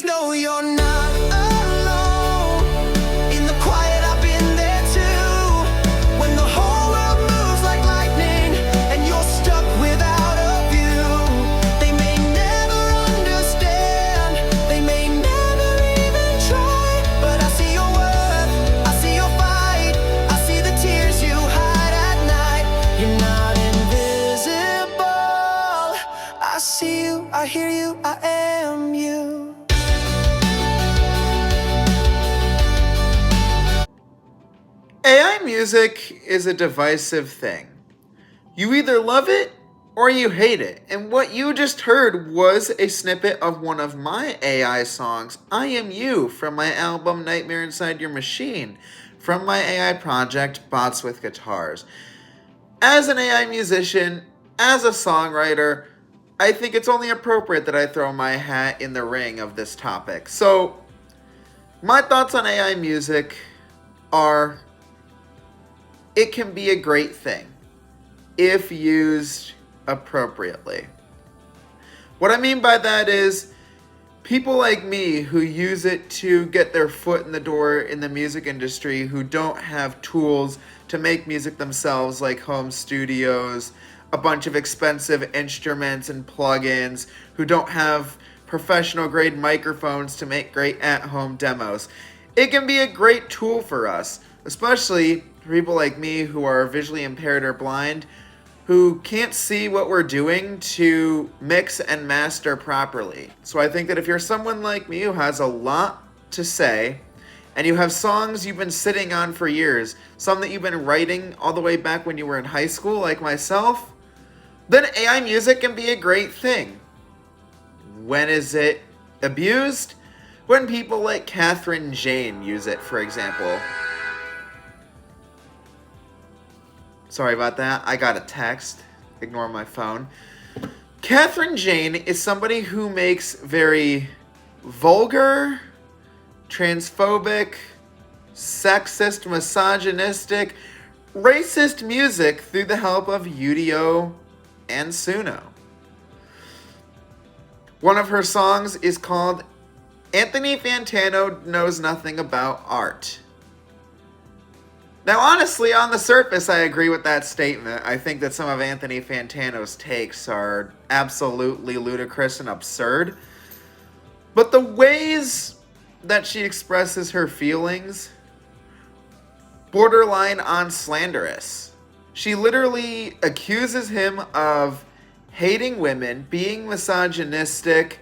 Just know you're not alone. In the quiet, I've been there too. When the whole world moves like lightning and you're stuck without a view. They may never understand, they may never even try. But I see your worth, I see your fight, I see the tears you hide at night. You're not invisible. I see you, I hear you, I am you. AI music is a divisive thing. You either love it or you hate it. And what you just heard was a snippet of one of my AI songs, I Am You, from my album Nightmare Inside Your Machine, from my AI project Bots with Guitars. As an AI musician, as a songwriter, I think it's only appropriate that I throw my hat in the ring of this topic. So, my thoughts on AI music are it can be a great thing if used appropriately. What I mean by that is people like me who use it to get their foot in the door in the music industry, who don't have tools to make music themselves like home studios, a bunch of expensive instruments and plugins, who don't have professional grade microphones to make great at-home demos. It can be a great tool for us, especially for people like me who are visually impaired or blind, who can't see what we're doing to mix and master properly. So I think that if you're someone like me who has a lot to say, and you have songs you've been sitting on for years, some that you've been writing all the way back when you were in high school, like myself, then AI music can be a great thing. When is it abused? When people like Catherine Jane use it, for example. Sorry about that. I got a text. Ignore my phone. Catherine Jane is somebody who makes very vulgar, transphobic, sexist, misogynistic, racist music through the help of Udio and Suno. One of her songs is called Anthony Fantano Knows Nothing About Art. Now, honestly, on the surface, I agree with that statement. I think that some of Anthony Fantano's takes are absolutely ludicrous and absurd. But the ways that she expresses her feelings, borderline on slanderous. She literally accuses him of hating women, being misogynistic,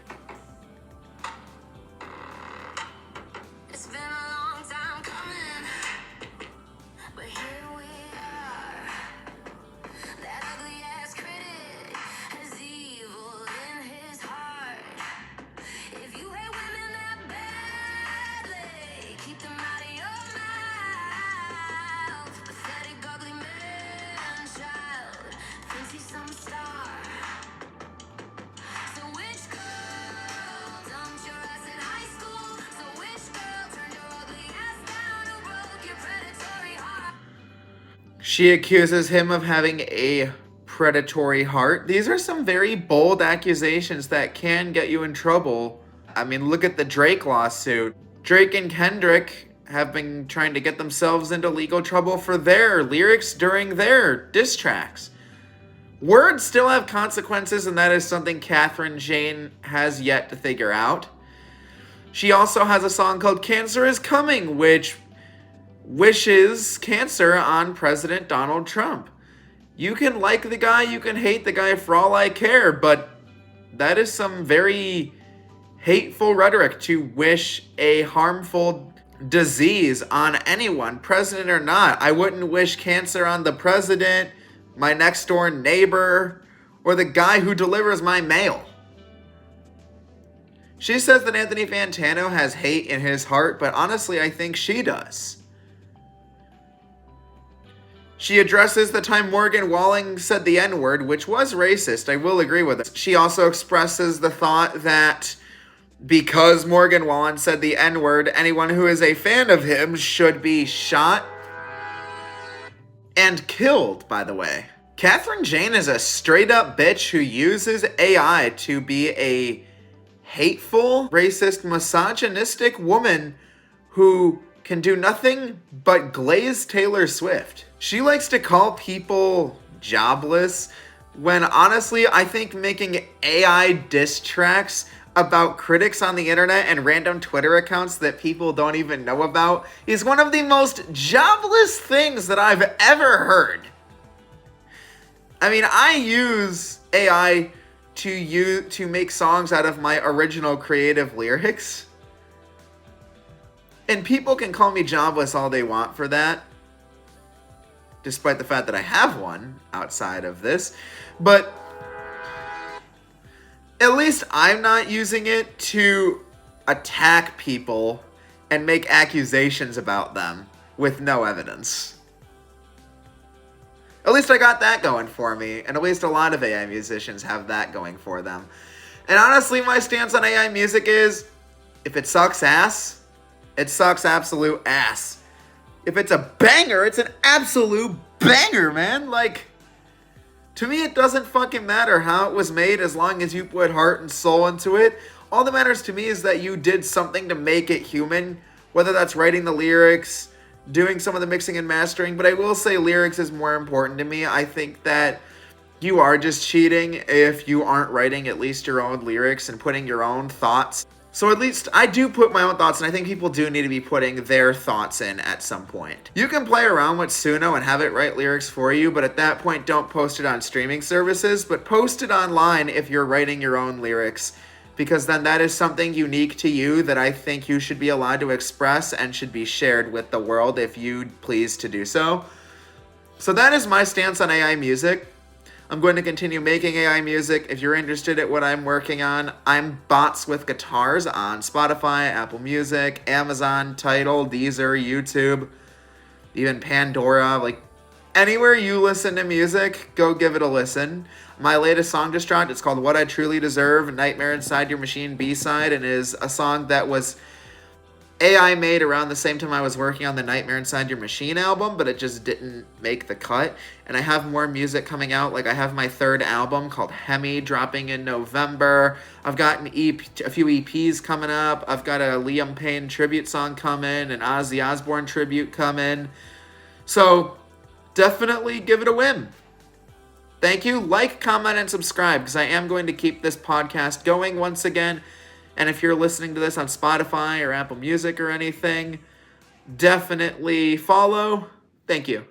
she accuses him of having a predatory heart. These are some very bold accusations that can get you in trouble. I mean, look at the Drake lawsuit. Drake and Kendrick have been trying to get themselves into legal trouble for their lyrics during their diss tracks. Words still have consequences, and that is something Catherine Jane has yet to figure out. She also has a song called Cancer is Coming, which wishes cancer on President Donald Trump. You can like the guy, you can hate the guy, for all I care, but that is some very hateful rhetoric to wish a harmful disease on anyone, president or not. I wouldn't wish cancer on the president, my next door neighbor, or the guy who delivers my mail. She says that Anthony Fantano has hate in his heart, but honestly, I think she does. She addresses the time Morgan Wallen said the N-word, which was racist. I will agree with it. She also expresses the thought that because Morgan Wallen said the N-word, anyone who is a fan of him should be shot and killed, by the way. Catherine Jane is a straight-up bitch who uses AI to be a hateful, racist, misogynistic woman who can do nothing but glaze Taylor Swift. She likes to call people jobless when honestly I think making AI diss tracks about critics on the internet and random Twitter accounts that people don't even know about is one of the most jobless things that I've ever heard. I mean, I use AI to make songs out of my original creative lyrics. And people can call me jobless all they want for that, despite the fact that I have one outside of this. But at least I'm not using it to attack people and make accusations about them with no evidence. At least I got that going for me, and at least a lot of AI musicians have that going for them. And honestly, my stance on AI music is, if it sucks ass, it sucks absolute ass. If it's a banger, it's an absolute banger, man. Like, to me, it doesn't fucking matter how it was made as long as you put heart and soul into it. All that matters to me is that you did something to make it human, whether that's writing the lyrics, doing some of the mixing and mastering, but I will say lyrics is more important to me. I think that you are just cheating if you aren't writing at least your own lyrics and putting your own thoughts. So at least I do put my own thoughts, and I think people do need to be putting their thoughts in at some point. You can play around with Suno and have it write lyrics for you, but at that point don't post it on streaming services, but post it online if you're writing your own lyrics, because then that is something unique to you that I think you should be allowed to express and should be shared with the world if you please to do so. So that is my stance on AI music. I'm going to continue making AI music. If you're interested in what I'm working on, I'm Bots with Guitars on Spotify, Apple Music, Amazon, Tidal, Deezer, YouTube, even Pandora. Like, anywhere you listen to music, go give it a listen. My latest song just dropped. It's called What I Truly Deserve, Nightmare Inside Your Machine B-side, and is a song that was AI made around the same time I was working on the Nightmare Inside Your Machine album, but it just didn't make the cut. And I have more music coming out. Like, I have my third album called Hemi dropping in November. I've got a few EPs coming up. I've got a Liam Payne tribute song coming, an Ozzy Osbourne tribute coming. So definitely give it a whim. Thank you. Like, comment, and subscribe, because I am going to keep this podcast going once again. And if you're listening to this on Spotify or Apple Music or anything, definitely follow. Thank you.